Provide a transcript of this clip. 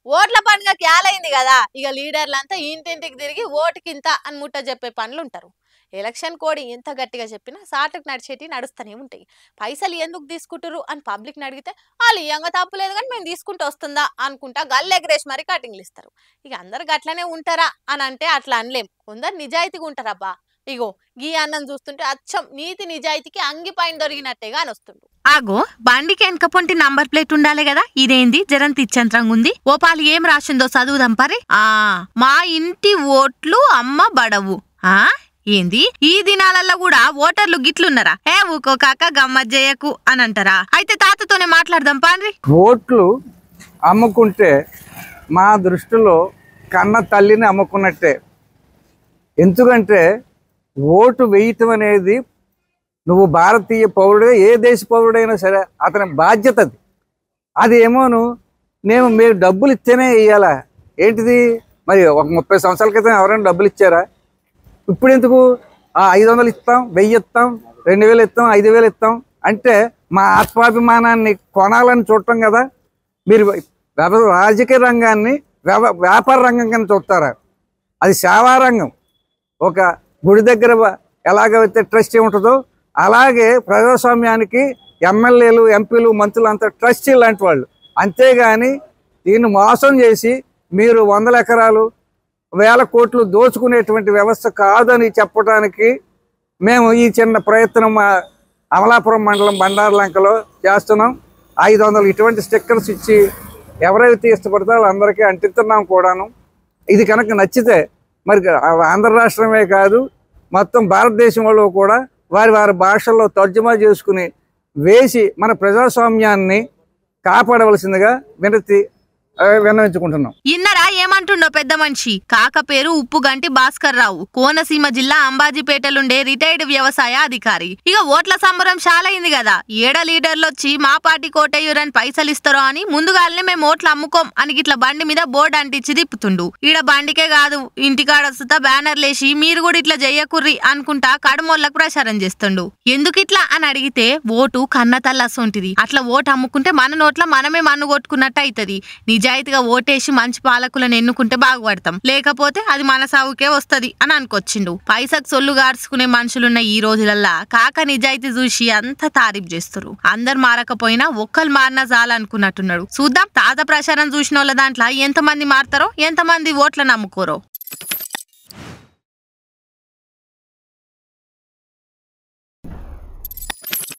ఓట్ల పండుగ క్యాలైంది కదా, ఇక లీడర్లంతా ఇంటింటికి తిరిగి ఓటుకింత అని ముట్ట చెప్పే పనులు ఉంటారు. ఎలక్షన్ కోడ్ ఎంత గట్టిగా చెప్పినా సాటుకు నడిచేటి నడుస్తూనే ఉంటాయి. పైసలు ఎందుకు తీసుకుంటారు అని పబ్లిక్ని అడిగితే వాళ్ళు ఇయ్యంగా తప్పులేదు కానీ మేము తీసుకుంటూ వస్తుందా అనుకుంటా గల్లెగరేసి మరి కటింగ్లు ఇస్తారు. ఇక అందరు గట్లనే ఉంటారా అని అంటే అట్లా అనలేం. కొందరు నిజాయితీగా ఉంటారబ్బా. ఇగో గీ అన్నం చూస్తుంటే అచ్చం నీతి నిజాయితీకి అంగిపైన దొరికినట్టేగా అని వస్తుండు. ఆగో బండికి వెనక పొంటి నంబర్ ప్లేట్ ఉండాలి కదా, ఇదేంది జరంత ఇచ్చంత్రంగా ఉంది. ఓపాలు ఏం రాసిందో చదువుదాం పరి. మా ఇంటి ఓట్లు అమ్మ బడవు. ఏంది ఈ దినాలల్లో కూడా ఓటర్లు గిట్లున్నారా? ఊకో కాక గమ్మత్ చేయకు అని అంటారా? అయితే తాతతోనే మాట్లాడదాం పాండ్రి. ఓట్లు అమ్ముకుంటే మా దృష్టిలో కన్న తల్లిని అమ్ముకున్నట్టే. ఎందుకంటే ఓటు వేయటం అనేది నువ్వు భారతీయ పౌరుడే, ఏ దేశ పౌరుడైనా సరే అతని బాధ్యత అది. అది ఏమోను మీరు డబ్బులు ఇస్తేనే వేయాలా ఏంటిది? మరి ఒక 30 సంవత్సరాల క్రితం ఎవరైనా డబ్బులు ఇచ్చారా? ఇప్పుడు ఎందుకు 500 ఇస్తాం, 1000 ఇస్తాం, 2000 ఇస్తాం, 5000 ఇస్తాం అంటే మా ఆత్మాభిమానాన్ని కొనాలని చూడటం కదా. మీరు రాజకీయ రంగాన్ని వ్యాపార రంగం కింద చూస్తారా? అది సేవా రంగం. ఒక గుడి దగ్గర ఎలాగైతే ట్రస్టీ ఉంటుందో అలాగే ప్రజాస్వామ్యానికి ఎమ్మెల్యేలు, ఎంపీలు, మంత్రులు అంతా ట్రస్టీ లాంటి వాళ్ళు. అంతేగాని దీన్ని మోసం చేసి మీరు 100 ఎకరాలు 1000 కోట్లు దోచుకునేటువంటి వ్యవస్థ కాదని చెప్పడానికి మేము ఈ చిన్న ప్రయత్నం అమలాపురం మండలం బండారులంకలో చేస్తున్నాం. 500 ఇటువంటి స్టిక్కర్స్ ఇచ్చి ఎవరైతే ఇష్టపడతారో వాళ్ళందరికీ అంటిస్తున్నాం కూడాను. ఇది కనుక నచ్చితే మరి ఆంధ్ర రాష్ట్రమే కాదు మొత్తం భారతదేశంలో కూడా వారి వారి భాషల్లో తర్జుమా చేసుకుని వేసి మన ప్రజాస్వామ్యాన్ని కాపాడవలసిందిగా విన్నవించుకుంటున్నాం. ఇన్నరా ఏమంటుండో పెద్ద మనిషి. కాక పేరు ఉప్పుగంటి భాస్కర్ రావు, కోనసీమ జిల్లా అంబాజీపేటలుండే రిటైర్డ్ వ్యవసాయ అధికారి. ఇక ఓట్ల సంబరం షాలైంది కదా, ఏడ లీడర్లు వచ్చి మా పార్టీ కోటయ్యూరని పైసలు ఇస్తారో అని ముందుగానే మేము ఓట్లు అమ్ముకోం అని ఇట్లా బండి మీద బోర్డు అంటించి తిప్పుతుండు. ఈడ బండికే కాదు ఇంటికాడ వస్తా బ్యానర్లేసి మీరు కూడా ఇట్లా చెయ్యకుర్రి అనుకుంటా కడుమోళ్ళకు ప్రచారం చేస్తుండు. ఎందుకిట్లా అని అడిగితే ఓటు కన్న తల్లసొంటిది, అట్లా ఓటు అమ్ముకుంటే మన నోట్ల మనమే మన్ను కొట్టుకున్నట్టు అవుతుంది. నిజాయితీగా ఓటేసి మంచి పాలకులను ఎన్నుకుంటే బాగుపడతాం, లేకపోతే అది మన సాగుకే వస్తది అని అనుకొచ్చిండు. పైసకు సొల్లు గార్చుకునే మనుషులున్న ఈ రోజులల్లా కాక నిజాయితీ చూసి అంత తారీఫ్ చేస్తారు. అందరు మారకపోయినా ఒక్కరు మారినా చాలనుకున్నట్టున్నాడు. చూద్దాం తాత ప్రచారం చూసిన వాళ్ళ దాంట్లో ఎంతమంది మారతారో, ఎంతమంది ఓట్లను నమ్ముకోరో.